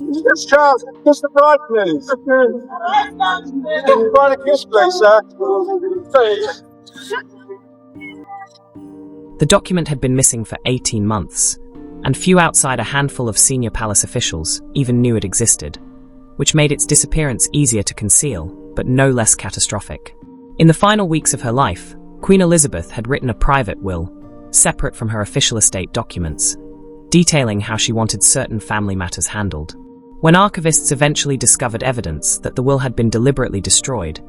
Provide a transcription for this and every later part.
Yes, Charles, kiss the bride, please. Give the bride a kiss, please, sir. Please. The document had been missing for 18 months, and few outside a handful of senior palace officials even knew it existed, which made its disappearance easier to conceal, but no less catastrophic. In the final weeks of her life, Queen Elizabeth had written a private will, separate from her official estate documents, detailing how she wanted certain family matters handled. When archivists eventually discovered evidence that the will had been deliberately destroyed,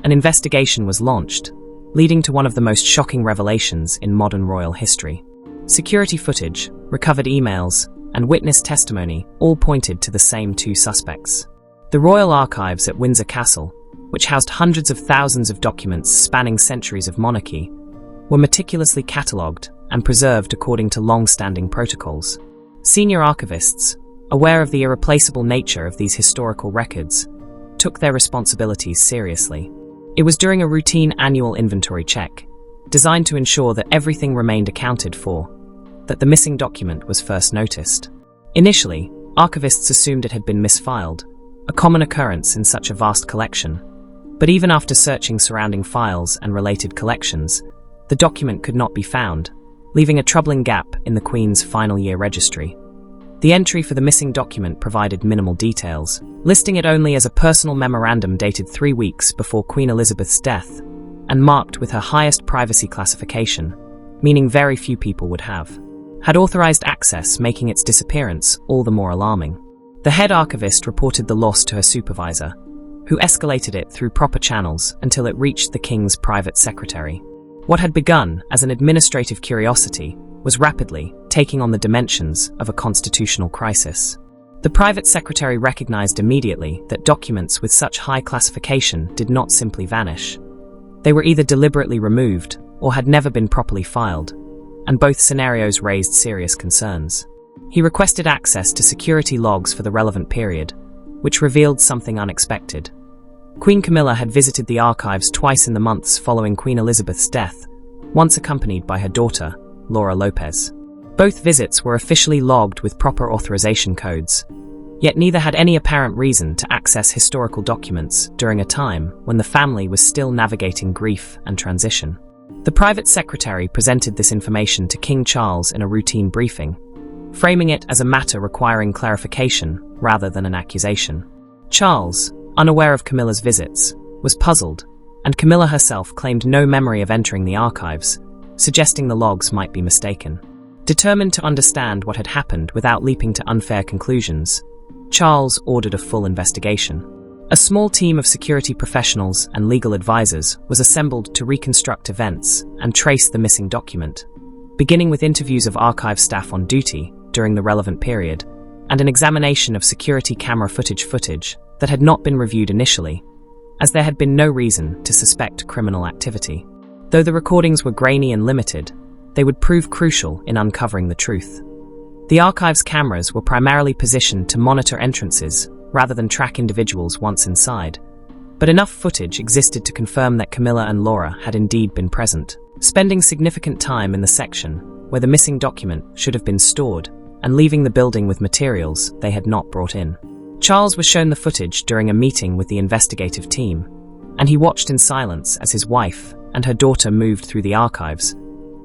an investigation was launched, leading to one of the most shocking revelations in modern royal history. Security footage, recovered emails, and witness testimony all pointed to the same two suspects. The Royal Archives at Windsor Castle, which housed hundreds of thousands of documents spanning centuries of monarchy, were meticulously catalogued and preserved according to long-standing protocols. Senior archivists, aware of the irreplaceable nature of these historical records, took their responsibilities seriously. It was during a routine annual inventory check, designed to ensure that everything remained accounted for, that the missing document was first noticed. Initially, archivists assumed it had been misfiled, a common occurrence in such a vast collection. But even after searching surrounding files and related collections, the document could not be found, leaving a troubling gap in the Queen's final year registry. The entry for the missing document provided minimal details, listing it only as a personal memorandum dated 3 weeks before Queen Elizabeth's death, and marked with her highest privacy classification, meaning very few people would have had authorized access, making its disappearance all the more alarming. The head archivist reported the loss to her supervisor, who escalated it through proper channels until it reached the King's private secretary. What had begun as an administrative curiosity was rapidly taking on the dimensions of a constitutional crisis. The private secretary recognized immediately that documents with such high classification did not simply vanish. They were either deliberately removed or had never been properly filed, and both scenarios raised serious concerns. He requested access to security logs for the relevant period, which revealed something unexpected. Queen Camilla had visited the archives twice in the months following Queen Elizabeth's death, once accompanied by her daughter, Laura Lopez. Both visits were officially logged with proper authorization codes, yet neither had any apparent reason to access historical documents during a time when the family was still navigating grief and transition. The private secretary presented this information to King Charles in a routine briefing, framing it as a matter requiring clarification rather than an accusation. Charles, unaware of Camilla's visits, was puzzled, and Camilla herself claimed no memory of entering the archives, suggesting the logs might be mistaken. Determined to understand what had happened without leaping to unfair conclusions, Charles ordered a full investigation. A small team of security professionals and legal advisors was assembled to reconstruct events and trace the missing document, beginning with interviews of archive staff on duty during the relevant period and an examination of security camera footage that had not been reviewed initially, as there had been no reason to suspect criminal activity. Though the recordings were grainy and limited, they would prove crucial in uncovering the truth. The archive's cameras were primarily positioned to monitor entrances rather than track individuals once inside, but enough footage existed to confirm that Camilla and Laura had indeed been present, spending significant time in the section where the missing document should have been stored and leaving the building with materials they had not brought in. Charles was shown the footage during a meeting with the investigative team, and he watched in silence as his wife and her daughter moved through the archives,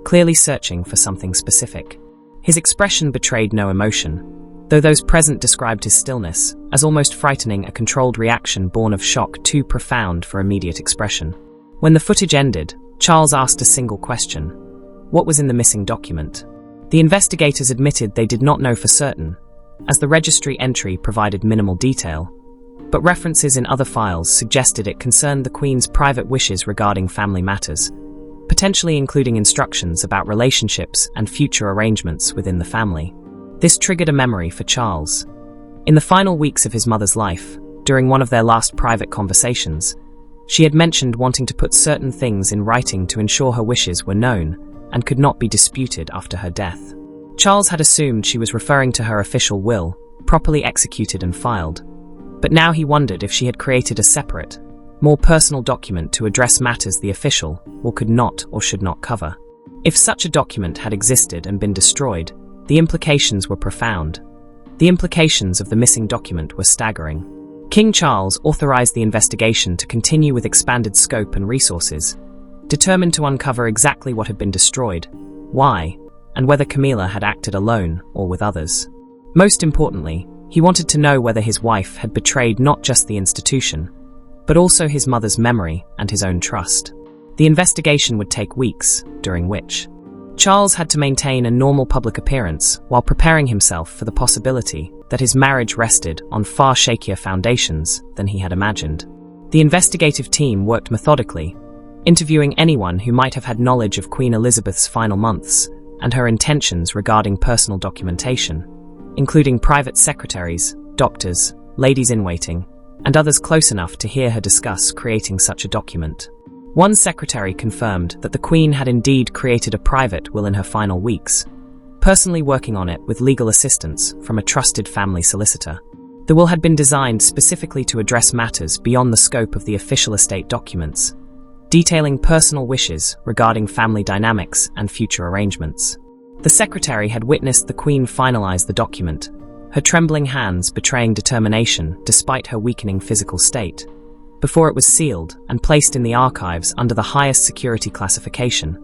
clearly searching for something specific. His expression betrayed no emotion, though those present described his stillness as almost frightening, a controlled reaction born of shock too profound for immediate expression. When the footage ended, Charles asked a single question: what was in the missing document? The investigators admitted they did not know for certain, as the registry entry provided minimal detail, but references in other files suggested it concerned the Queen's private wishes regarding family matters, potentially including instructions about relationships and future arrangements within the family. This triggered a memory for Charles. In the final weeks of his mother's life, during one of their last private conversations, she had mentioned wanting to put certain things in writing to ensure her wishes were known and could not be disputed after her death. Charles had assumed she was referring to her official will, properly executed and filed, but now he wondered if she had created a separate, more personal document to address matters the official will could not or should not cover. If such a document had existed and been destroyed, the implications were profound. The implications of the missing document were staggering. King Charles authorized the investigation to continue with expanded scope and resources, determined to uncover exactly what had been destroyed, why, and whether Camilla had acted alone or with others. Most importantly, he wanted to know whether his wife had betrayed not just the institution, but also his mother's memory and his own trust. The investigation would take weeks, during which Charles had to maintain a normal public appearance while preparing himself for the possibility that his marriage rested on far shakier foundations than he had imagined. The investigative team worked methodically, interviewing anyone who might have had knowledge of Queen Elizabeth's final months and her intentions regarding personal documentation, including private secretaries, doctors, ladies-in-waiting, and others close enough to hear her discuss creating such a document. One secretary confirmed that the Queen had indeed created a private will in her final weeks, personally working on it with legal assistance from a trusted family solicitor. The will had been designed specifically to address matters beyond the scope of the official estate documents, detailing personal wishes regarding family dynamics and future arrangements. The secretary had witnessed the Queen finalize the document, her trembling hands betraying determination despite her weakening physical state, before it was sealed and placed in the archives under the highest security classification,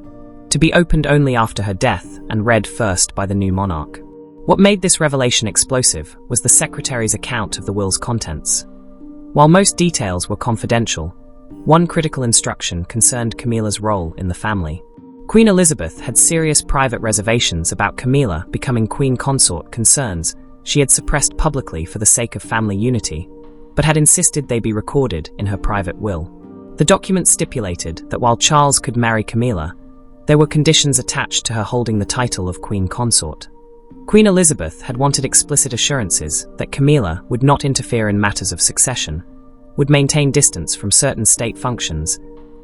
to be opened only after her death and read first by the new monarch. What made this revelation explosive was the secretary's account of the will's contents. While most details were confidential, one critical instruction concerned Camilla's role in the family. Queen Elizabeth had serious private reservations about Camilla becoming queen consort, concerns she had suppressed publicly for the sake of family unity, but had insisted they be recorded in her private will. The document stipulated that while Charles could marry Camilla, there were conditions attached to her holding the title of queen consort. Queen Elizabeth had wanted explicit assurances that Camilla would not interfere in matters of succession, would maintain distance from certain state functions,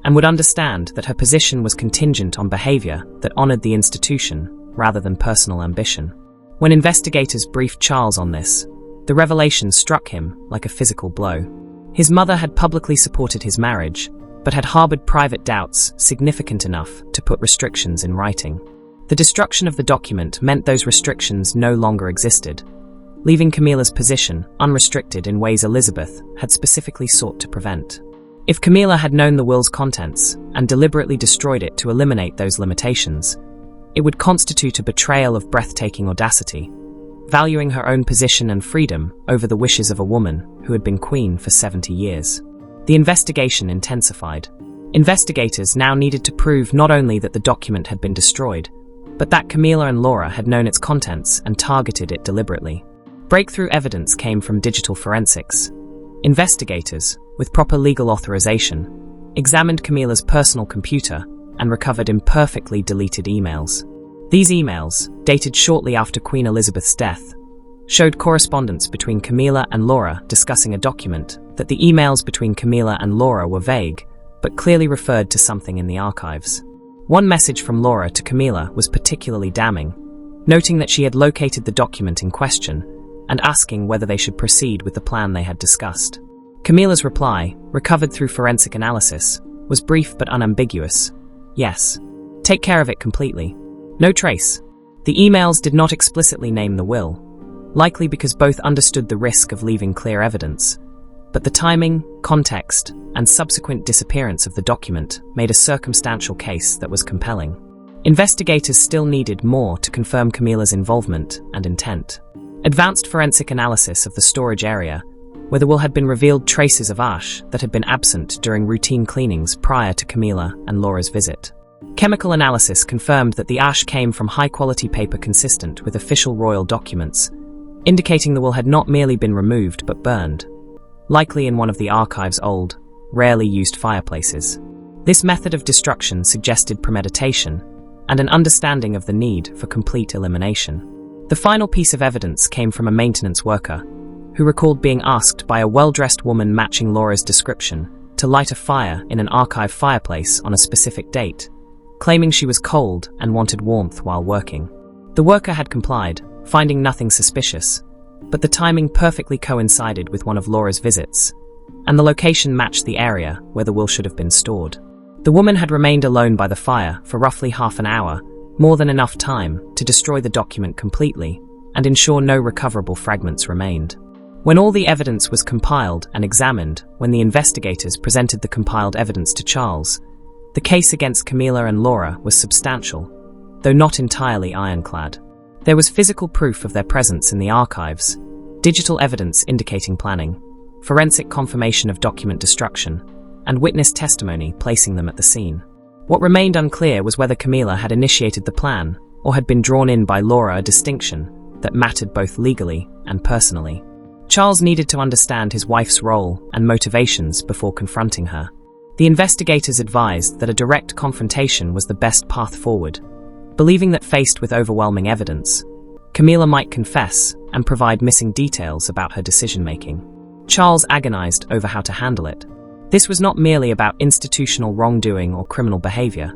and would understand that her position was contingent on behavior that honored the institution rather than personal ambition. When investigators briefed Charles on this, the revelation struck him like a physical blow. His mother had publicly supported his marriage, but had harbored private doubts significant enough to put restrictions in writing. The destruction of the document meant those restrictions no longer existed, leaving Camilla's position unrestricted in ways Elizabeth had specifically sought to prevent. If Camilla had known the will's contents and deliberately destroyed it to eliminate those limitations, it would constitute a betrayal of breathtaking audacity, valuing her own position and freedom over the wishes of a woman who had been queen for 70 years. The investigation intensified. Investigators now needed to prove not only that the document had been destroyed, but that Camilla and Laura had known its contents and targeted it deliberately. Breakthrough evidence came from digital forensics. Investigators, with proper legal authorization, examined Camilla's personal computer and recovered imperfectly deleted emails. These emails, dated shortly after Queen Elizabeth's death, showed correspondence between Camilla and Laura discussing a document that the emails between Camilla and Laura were vague, but clearly referred to something in the archives. One message from Laura to Camilla was particularly damning, noting that she had located the document in question and asking whether they should proceed with the plan they had discussed. Camilla's reply, recovered through forensic analysis, was brief but unambiguous. Yes. Take care of it completely. No trace. The emails did not explicitly name the will, likely because both understood the risk of leaving clear evidence, but the timing, context, and subsequent disappearance of the document made a circumstantial case that was compelling. Investigators still needed more to confirm Camilla's involvement and intent. Advanced forensic analysis of the storage area, where the will had been revealed traces of ash that had been absent during routine cleanings prior to Camilla and Laura's visit. Chemical analysis confirmed that the ash came from high-quality paper consistent with official royal documents, indicating the will had not merely been removed but burned, likely in one of the archive's old, rarely used fireplaces. This method of destruction suggested premeditation and an understanding of the need for complete elimination. The final piece of evidence came from a maintenance worker, who recalled being asked by a well-dressed woman matching Laura's description to light a fire in an archive fireplace on a specific date, claiming she was cold and wanted warmth while working. The worker had complied, finding nothing suspicious, but the timing perfectly coincided with one of Laura's visits, and the location matched the area where the will should have been stored. The woman had remained alone by the fire for roughly half an hour, more than enough time to destroy the document completely, and ensure no recoverable fragments remained. When all the evidence was compiled and examined, when the investigators presented the compiled evidence to Charles, the case against Camilla and Laura was substantial, though not entirely ironclad. There was physical proof of their presence in the archives, digital evidence indicating planning, forensic confirmation of document destruction, and witness testimony placing them at the scene. What remained unclear was whether Camilla had initiated the plan or had been drawn in by Laura, a distinction that mattered both legally and personally. Charles needed to understand his wife's role and motivations before confronting her. The investigators advised that a direct confrontation was the best path forward, believing that faced with overwhelming evidence, Camilla might confess and provide missing details about her decision-making. Charles agonized over how to handle it. This was not merely about institutional wrongdoing or criminal behavior.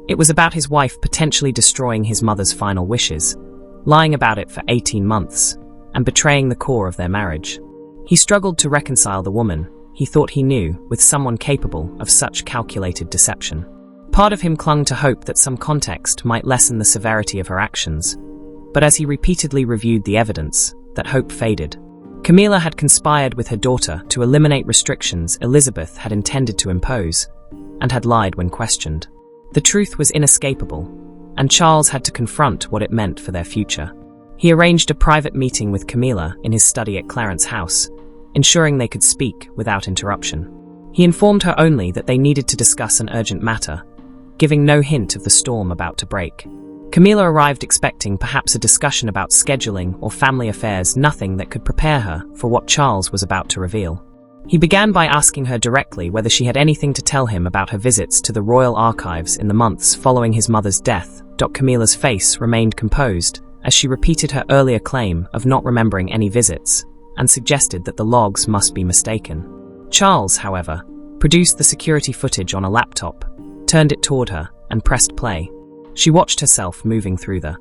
It was about his wife potentially destroying his mother's final wishes, lying about it for 18 months, and betraying the core of their marriage. He struggled to reconcile the woman he thought he knew with someone capable of such calculated deception. Part of him clung to hope that some context might lessen the severity of her actions, but as he repeatedly reviewed the evidence, that hope faded. Camilla had conspired with her daughter to eliminate restrictions Elizabeth had intended to impose, and had lied when questioned. The truth was inescapable, and Charles had to confront what it meant for their future. He arranged a private meeting with Camilla in his study at Clarence House, ensuring they could speak without interruption. He informed her only that they needed to discuss an urgent matter, giving no hint of the storm about to break. Camilla arrived expecting perhaps a discussion about scheduling or family affairs, nothing that could prepare her for what Charles was about to reveal. He began by asking her directly whether she had anything to tell him about her visits to the Royal Archives in the months following his mother's death. Camilla's face remained composed as she repeated her earlier claim of not remembering any visits, and suggested that the logs must be mistaken. Charles, however, produced the security footage on a laptop, turned it toward her, and pressed play. She watched herself moving through the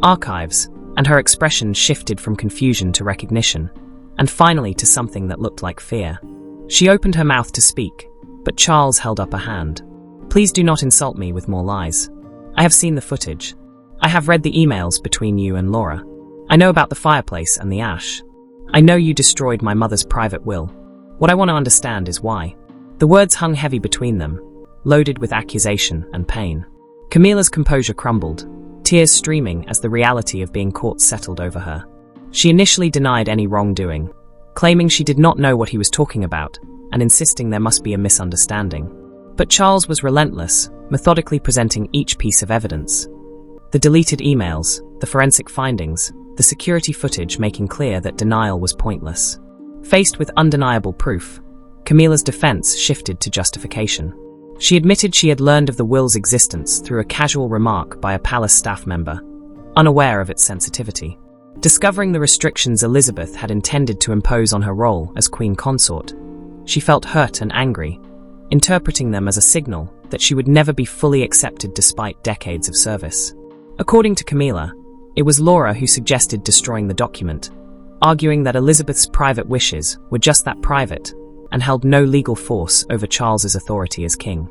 archives, and her expression shifted from confusion to recognition, and finally to something that looked like fear. She opened her mouth to speak, but Charles held up a hand. "Please do not insult me with more lies. I have seen the footage. I have read the emails between you and Laura. I know about the fireplace and the ash. I know you destroyed my mother's private will. What I want to understand is why." The words hung heavy between them, loaded with accusation and pain. Camilla's composure crumbled, tears streaming as the reality of being caught settled over her. She initially denied any wrongdoing, claiming she did not know what he was talking about, and insisting there must be a misunderstanding. But Charles was relentless, methodically presenting each piece of evidence. The deleted emails, the forensic findings, the security footage making clear that denial was pointless. Faced with undeniable proof, Camilla's defense shifted to justification. She admitted she had learned of the will's existence through a casual remark by a palace staff member, unaware of its sensitivity. Discovering the restrictions Elizabeth had intended to impose on her role as queen consort, she felt hurt and angry, interpreting them as a signal that she would never be fully accepted despite decades of service. According to Camilla, it was Laura who suggested destroying the document, arguing that Elizabeth's private wishes were just that private and held no legal force over Charles's authority as king.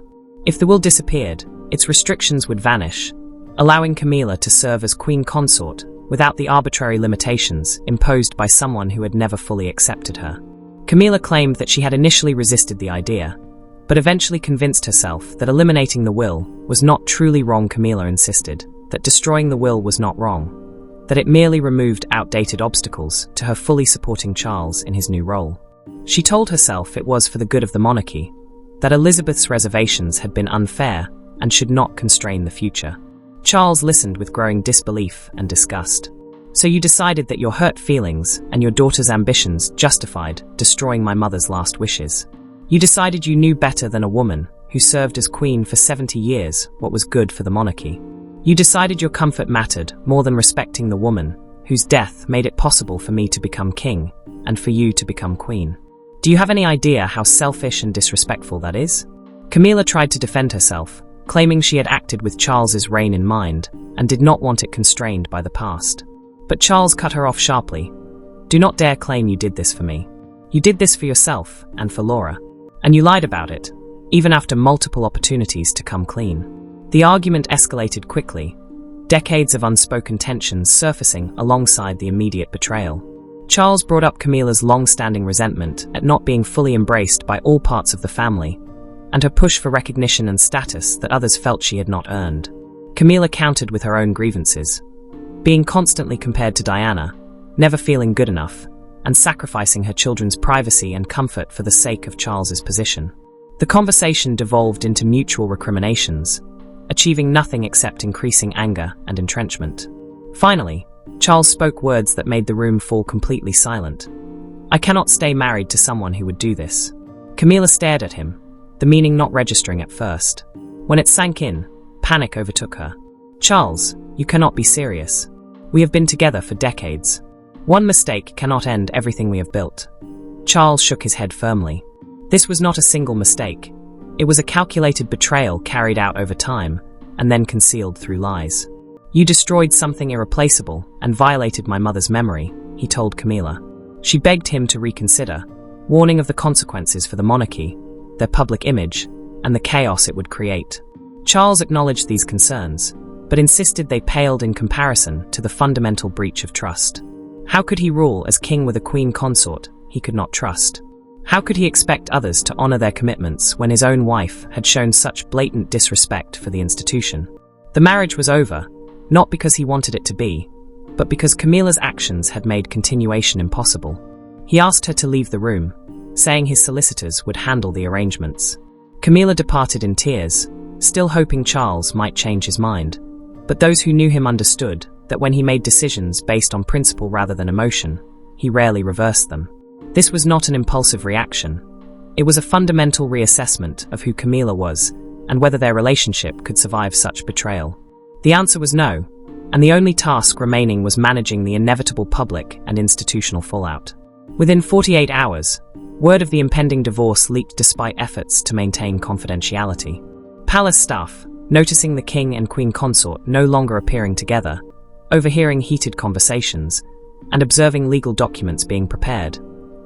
If the will disappeared, its restrictions would vanish, allowing Camilla to serve as queen consort without the arbitrary limitations imposed by someone who had never fully accepted her. Camilla claimed that she had initially resisted the idea, but eventually convinced herself that eliminating the will was not truly wrong. Camilla insisted that destroying the will was not wrong, that it merely removed outdated obstacles to her fully supporting Charles in his new role. She told herself it was for the good of the monarchy, that Elizabeth's reservations had been unfair and should not constrain the future. Charles listened with growing disbelief and disgust. "So you decided that your hurt feelings and your daughter's ambitions justified destroying my mother's last wishes. You decided you knew better than a woman who served as queen for 70 years what was good for the monarchy. You decided your comfort mattered more than respecting the woman whose death made it possible for me to become king and for you to become queen. Do you have any idea how selfish and disrespectful that is?" Camilla tried to defend herself, claiming she had acted with Charles's reign in mind and did not want it constrained by the past. But Charles cut her off sharply. "Do not dare claim you did this for me. You did this for yourself and for Laura. And you lied about it, even after multiple opportunities to come clean." The argument escalated quickly, decades of unspoken tensions surfacing alongside the immediate betrayal. Charles brought up Camilla's long-standing resentment at not being fully embraced by all parts of the family, and her push for recognition and status that others felt she had not earned. Camilla countered with her own grievances, being constantly compared to Diana, never feeling good enough, and sacrificing her children's privacy and comfort for the sake of Charles's position. The conversation devolved into mutual recriminations, achieving nothing except increasing anger and entrenchment. Finally, Charles spoke words that made the room fall completely silent. "I cannot stay married to someone who would do this." Camilla stared at him, the meaning not registering at first. When it sank in, panic overtook her. "Charles, you cannot be serious. We have been together for decades. One mistake cannot end everything we have built." Charles shook his head firmly. This was not a single mistake. It was a calculated betrayal carried out over time, and then concealed through lies. "You destroyed something irreplaceable and violated my mother's memory," he told Camilla. She begged him to reconsider, warning of the consequences for the monarchy, their public image, and the chaos it would create. Charles acknowledged these concerns, but insisted they paled in comparison to the fundamental breach of trust. How could he rule as king with a queen consort he could not trust? How could he expect others to honor their commitments when his own wife had shown such blatant disrespect for the institution? The marriage was over, not because he wanted it to be, but because Camilla's actions had made continuation impossible. He asked her to leave the room, saying his solicitors would handle the arrangements. Camilla departed in tears, still hoping Charles might change his mind. But those who knew him understood that when he made decisions based on principle rather than emotion, he rarely reversed them. This was not an impulsive reaction. It was a fundamental reassessment of who Camilla was and whether their relationship could survive such betrayal. The answer was no, and the only task remaining was managing the inevitable public and institutional fallout. Within 48 hours, word of the impending divorce leaked despite efforts to maintain confidentiality. Palace staff, noticing the king and queen consort no longer appearing together, overhearing heated conversations, and observing legal documents being prepared,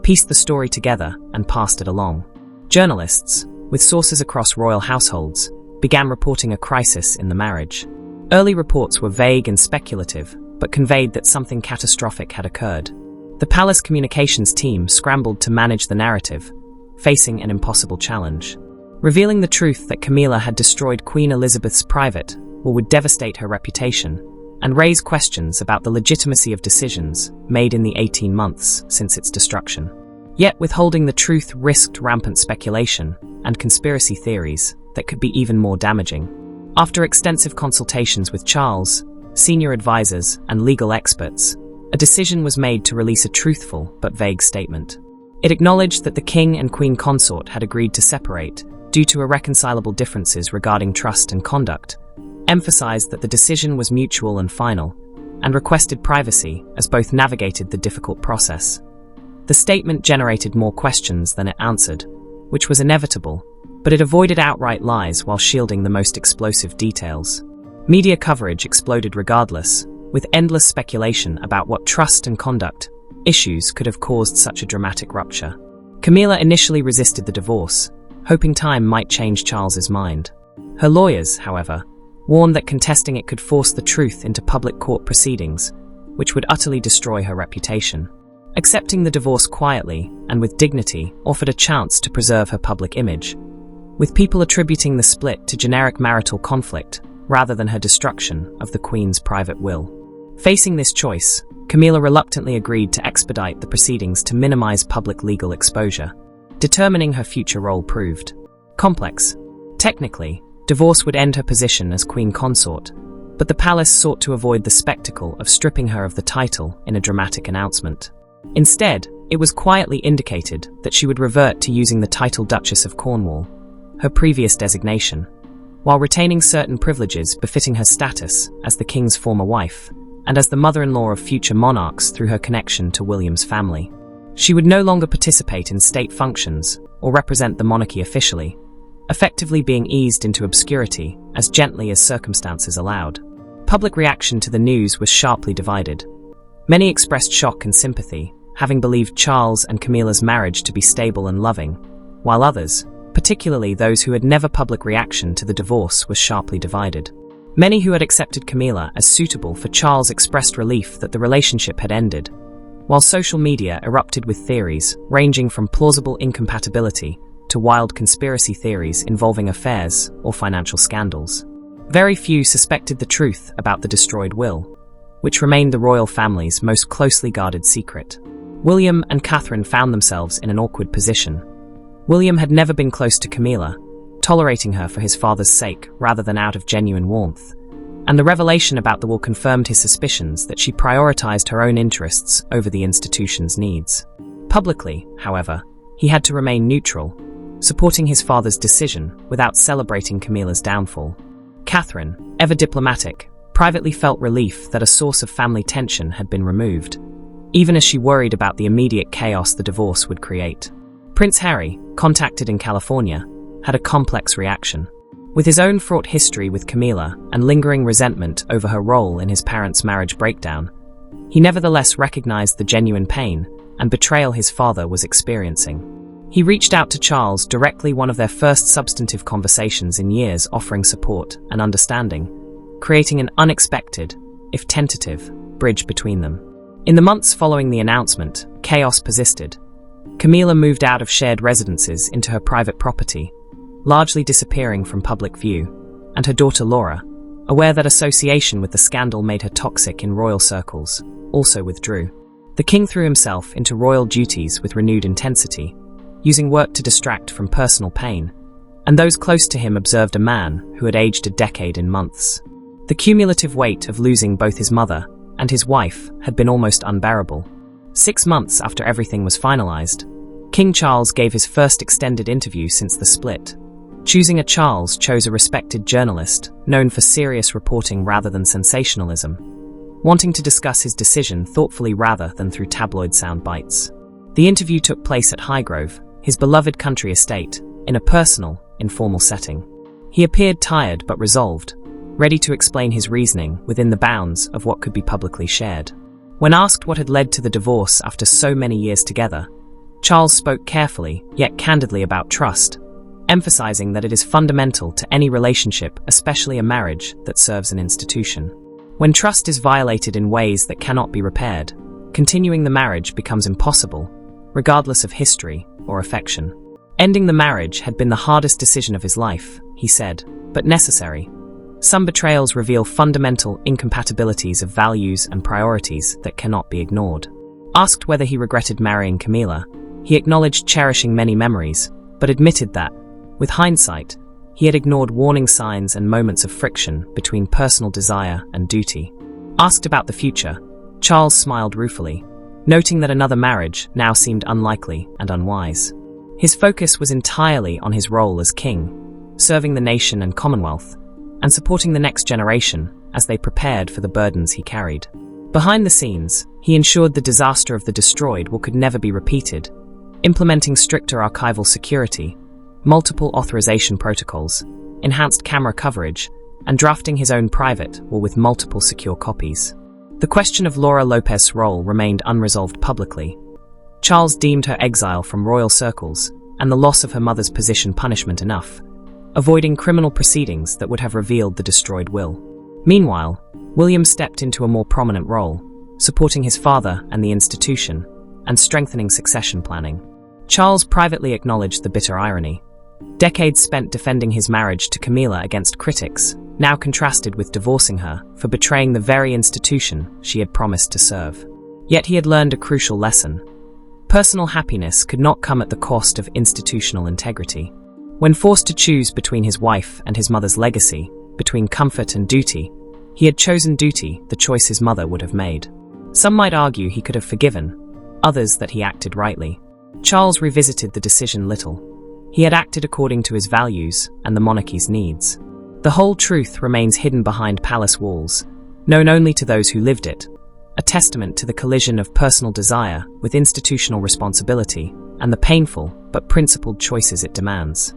pieced the story together and passed it along. Journalists, with sources across royal households, began reporting a crisis in the marriage. Early reports were vague and speculative, but conveyed that something catastrophic had occurred. The palace communications team scrambled to manage the narrative, facing an impossible challenge. Revealing the truth that Camilla had destroyed Queen Elizabeth's private will would devastate her reputation and raise questions about the legitimacy of decisions made in the 18 months since its destruction. Yet withholding the truth risked rampant speculation and conspiracy theories that could be even more damaging. After extensive consultations with Charles, senior advisors, and legal experts, a decision was made to release a truthful but vague statement. It acknowledged that the king and queen consort had agreed to separate due to irreconcilable differences regarding trust and conduct, emphasized that the decision was mutual and final, and requested privacy as both navigated the difficult process. The statement generated more questions than it answered, which was inevitable, but it avoided outright lies while shielding the most explosive details. Media coverage exploded regardless, with endless speculation about what trust and conduct issues could have caused such a dramatic rupture. Camilla initially resisted the divorce, hoping time might change Charles's mind. Her lawyers, however, warned that contesting it could force the truth into public court proceedings, which would utterly destroy her reputation. Accepting the divorce quietly and with dignity offered a chance to preserve her public image, with people attributing the split to generic marital conflict rather than her destruction of the Queen's private will. Facing this choice, Camilla reluctantly agreed to expedite the proceedings to minimize public legal exposure. Determining her future role proved complex. Technically, divorce would end her position as queen consort, but the palace sought to avoid the spectacle of stripping her of the title in a dramatic announcement. Instead, it was quietly indicated that she would revert to using the title Duchess of Cornwall, her previous designation, while retaining certain privileges befitting her status as the king's former wife and as the mother-in-law of future monarchs through her connection to William's family. She would no longer participate in state functions or represent the monarchy officially, effectively being eased into obscurity as gently as circumstances allowed. Public reaction to the news was sharply divided. Many expressed shock and sympathy, having believed Charles and Camilla's marriage to be stable and loving, while others, particularly those who had never public reaction to the divorce, was sharply divided. Many who had accepted Camilla as suitable for Charles expressed relief that the relationship had ended, while social media erupted with theories ranging from plausible incompatibility to wild conspiracy theories involving affairs or financial scandals. Very few suspected the truth about the destroyed will, which remained the royal family's most closely guarded secret. William and Catherine found themselves in an awkward position. William had never been close to Camilla, tolerating her for his father's sake rather than out of genuine warmth, and the revelation about the will confirmed his suspicions that she prioritized her own interests over the institution's needs. Publicly, however, he had to remain neutral, supporting his father's decision without celebrating Camilla's downfall. Catherine, ever diplomatic, privately felt relief that a source of family tension had been removed, even as she worried about the immediate chaos the divorce would create. Prince Harry, contacted in California, had a complex reaction. With his own fraught history with Camilla and lingering resentment over her role in his parents' marriage breakdown, he nevertheless recognized the genuine pain and betrayal his father was experiencing. He reached out to Charles directly, one of their first substantive conversations in years, offering support and understanding, creating an unexpected, if tentative, bridge between them. In the months following the announcement, chaos persisted. Camilla moved out of shared residences into her private property, largely disappearing from public view, and her daughter Laura, aware that association with the scandal made her toxic in royal circles, also withdrew. The king threw himself into royal duties with renewed intensity, using work to distract from personal pain, and those close to him observed a man who had aged a decade in months. The cumulative weight of losing both his mother and his wife had been almost unbearable. 6 months after everything was finalized, King Charles gave his first extended interview since the split. Choosing a Charles chose a respected journalist, known for serious reporting rather than sensationalism, wanting to discuss his decision thoughtfully rather than through tabloid sound bites. The interview took place at Highgrove, his beloved country estate, in a personal, informal setting. He appeared tired but resolved, ready to explain his reasoning within the bounds of what could be publicly shared. When asked what had led to the divorce after so many years together, Charles spoke carefully yet candidly about trust, emphasizing that it is fundamental to any relationship, especially a marriage that serves an institution. When trust is violated in ways that cannot be repaired, continuing the marriage becomes impossible, regardless of history or affection. Ending the marriage had been the hardest decision of his life, he said, but necessary. Some betrayals reveal fundamental incompatibilities of values and priorities that cannot be ignored. Asked whether he regretted marrying Camilla, he acknowledged cherishing many memories, but admitted that, with hindsight, he had ignored warning signs and moments of friction between personal desire and duty. Asked about the future, Charles smiled ruefully, noting that another marriage now seemed unlikely and unwise. His focus was entirely on his role as king, serving the nation and Commonwealth, and supporting the next generation as they prepared for the burdens he carried. Behind the scenes, he ensured the disaster of the destroyed will could never be repeated, implementing stricter archival security, multiple authorization protocols, enhanced camera coverage, and drafting his own private will with multiple secure copies. The question of Laura Lopez's role remained unresolved publicly. Charles deemed her exile from royal circles and the loss of her mother's position punishment enough, avoiding criminal proceedings that would have revealed the destroyed will. Meanwhile, William stepped into a more prominent role, supporting his father and the institution, and strengthening succession planning. Charles privately acknowledged the bitter irony. Decades spent defending his marriage to Camilla against critics, now contrasted with divorcing her for betraying the very institution she had promised to serve. Yet he had learned a crucial lesson. Personal happiness could not come at the cost of institutional integrity. When forced to choose between his wife and his mother's legacy, between comfort and duty, he had chosen duty, the choice his mother would have made. Some might argue he could have forgiven, others that he acted rightly. Charles revisited the decision little. He had acted according to his values and the monarchy's needs. The whole truth remains hidden behind palace walls, known only to those who lived it, a testament to the collision of personal desire with institutional responsibility and the painful but principled choices it demands.